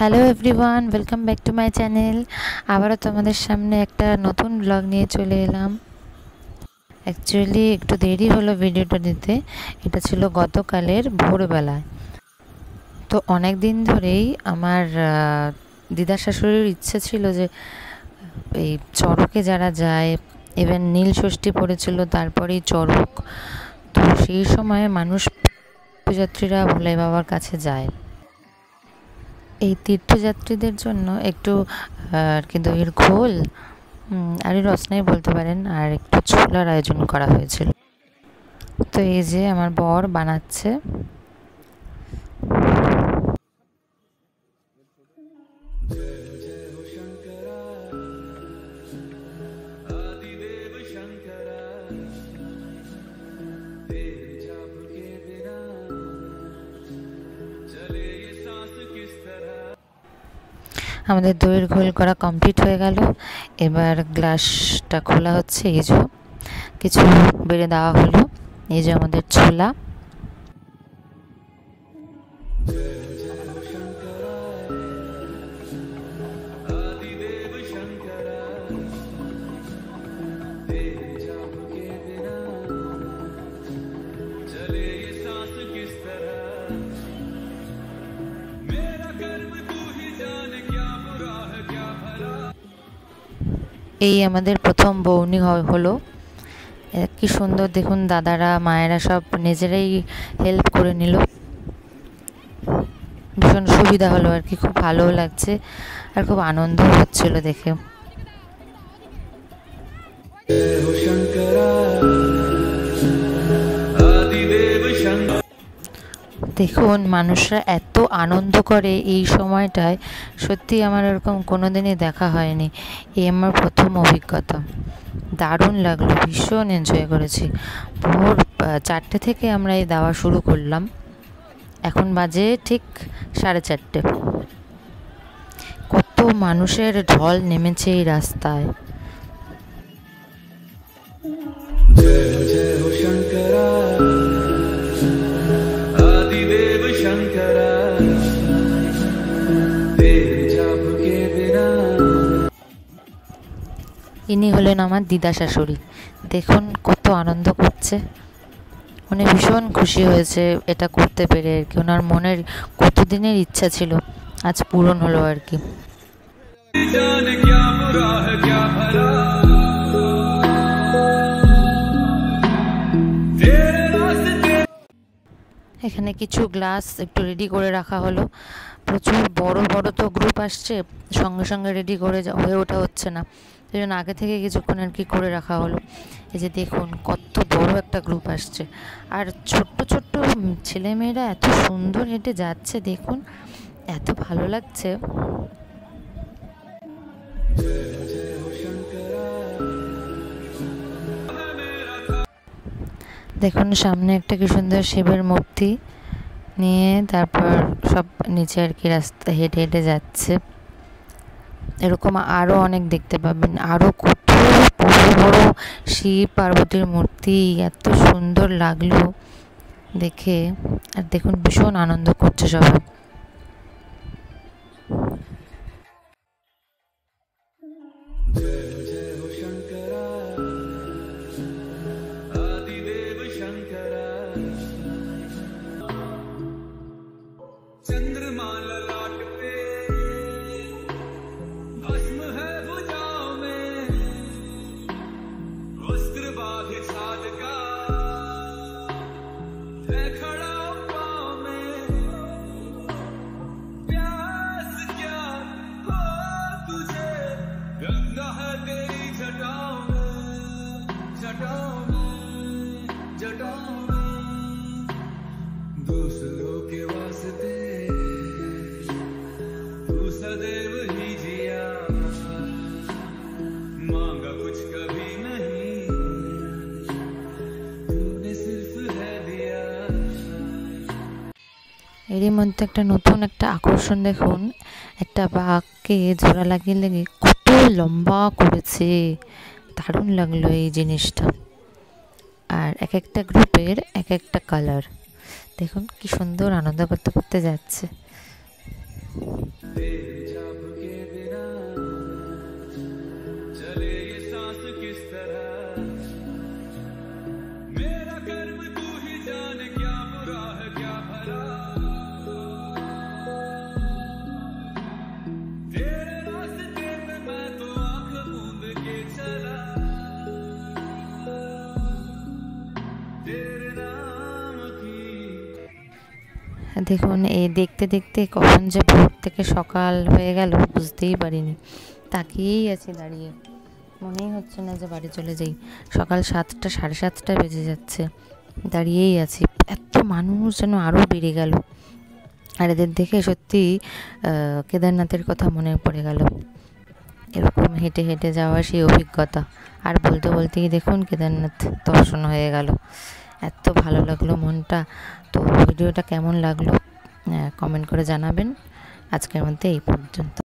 Hello everyone, welcome back to my channel. আবারও তোমাদের সামনে একটা নতুন ব্লগ নিয়ে চলে এলাম। অ্যাকচুয়ালি একটু দেরি হলো ভিডিওটা দিতে। এটা ছিল গতকালের ভোরবেলায়। তো অনেক দিন ধরেই আমার দিদা শাশুড়ির ইচ্ছে ছিল যে এই চড়কে যারা যায়, ইভেন নীল ষষ্ঠী পড়েছিল তারপরেই চড়ক। তো সেই সময় মানুষ তীর্থযাত্রীরা ভোলে বাবার কাছে যায়। এই তীর্থযাত্রীদের জন্য একটু আর কি দইয়ের ঘোল আর রসনাই বলতে পারেন, আর একটু ছোলার আয়োজন করা হয়েছিল। তো এই যে আমার বর বানাচ্ছে। আমাদের দইয়ের ঘোল করা কমপ্লিট হয়ে গেল। এবার গ্লাসটা খোলা হচ্ছে। এই যে কিছু বেড়ে দেওয়া হলো। এই যে আমাদের ছোলা, এই আমাদের প্রথম বৌনি হলো। কি সুন্দর দেখুন, দাদারা মায়েরা সব নিজেরাই হেল্প করে নিল। ভীষণ সুবিধা হলো আর কি, খুব ভালোও লাগছে আর খুব আনন্দ হচ্ছিল দেখে। দেখুন মানুষরা এত আনন্দ করে এই সময়টায়, সত্যি আমার এরকম কোনোদিনই দেখা হয়নি। এই আমার প্রথম অভিজ্ঞতা। দারুণ লাগলো, ভীষণ এনজয় করেছি। ভোর 4টে থেকে আমরা এই দেওয়া শুরু করলাম। এখন বাজে ঠিক 4:30। কত মানুষের ঢল নেমেছে এই রাস্তায়। ইনি হলেন আমার দিদা শাশুড়ি। দেখুন কত আনন্দ করছে, উনি ভীষণ খুশি হয়েছে এটা করতে পেরে আর কি। ওনার মনের কতদিনের ইচ্ছা ছিল, আজ পূরণ হলো আর কি। এখানে কিছু গ্লাস একটু রেডি করে রাখা হলো। প্রচুর বড় বড় তো গ্রুপ আসছে, সঙ্গে সঙ্গে রেডি করে হয়ে ওঠা হচ্ছে না, সেই জন্য আগে থেকে কিছুক্ষণ আর কি করে রাখা হলো। এই যে দেখুন কত বড় একটা গ্রুপ আসছে, আর ছোট্ট ছোট্ট ছেলেমেয়েরা এত সুন্দর হেঁটে যাচ্ছে, দেখুন এত ভালো লাগছে। দেখুন সামনে একটা কি সুন্দর শিবের মূর্তি নিয়ে তারপর সব নিচে আর কি রাস্তা হেঁটে হেঁটে যাচ্ছে। এরকম আরও অনেক দেখতে পাবেন, আরও কত বড় বড় শিব পার্বতীর মূর্তি, এত সুন্দর লাগলো দেখে। আর দেখুন ভীষণ আনন্দ করছে সবাই। दूसरों के वास्ते तू सदैव ही जिया, मांगा कुछ कभी नहीं, तूने सिर्फ है दिया। এরই মধ্যে একটা নতুন একটা আকর্ষণ দেখুন, একটা বাঘকে জোড়া লাগিয়ে লেগে কত লম্বা করেছে, দারুণ লাগলো এই জিনিসটা। আর এক একটা গ্রুপের এক একটা কালার, দেখুন কি সুন্দর আনন্দ করতে করতে যাচ্ছে। দেখুন এই দেখতে দেখতে কখন যে ভোর থেকে সকাল হয়ে গেল বুঝতেই পারিনি। তাকিয়েই আছি দাঁড়িয়ে, মনেই হচ্ছে না যে বাড়ি চলে যাই। সকাল 7টা 7:30 বেজে যাচ্ছে, দাঁড়িয়েই আছি। এত মানুষ যেন আরও বেড়ে গেল, আর এদের দেখে সত্যি কেদারনাথের কথা মনে পড়ে গেল। এরকম হেঁটে হেঁটে যাওয়ার সেই অভিজ্ঞতা, আর বলতে বলতেই দেখুন কেদারনাথ দর্শন হয়ে গেল। এত ভালো লাগলো মনটা। তো ভিডিওটা কেমন লাগলো কমেন্ট করে জানাবেন। আজকের মধ্যে এই পর্যন্ত।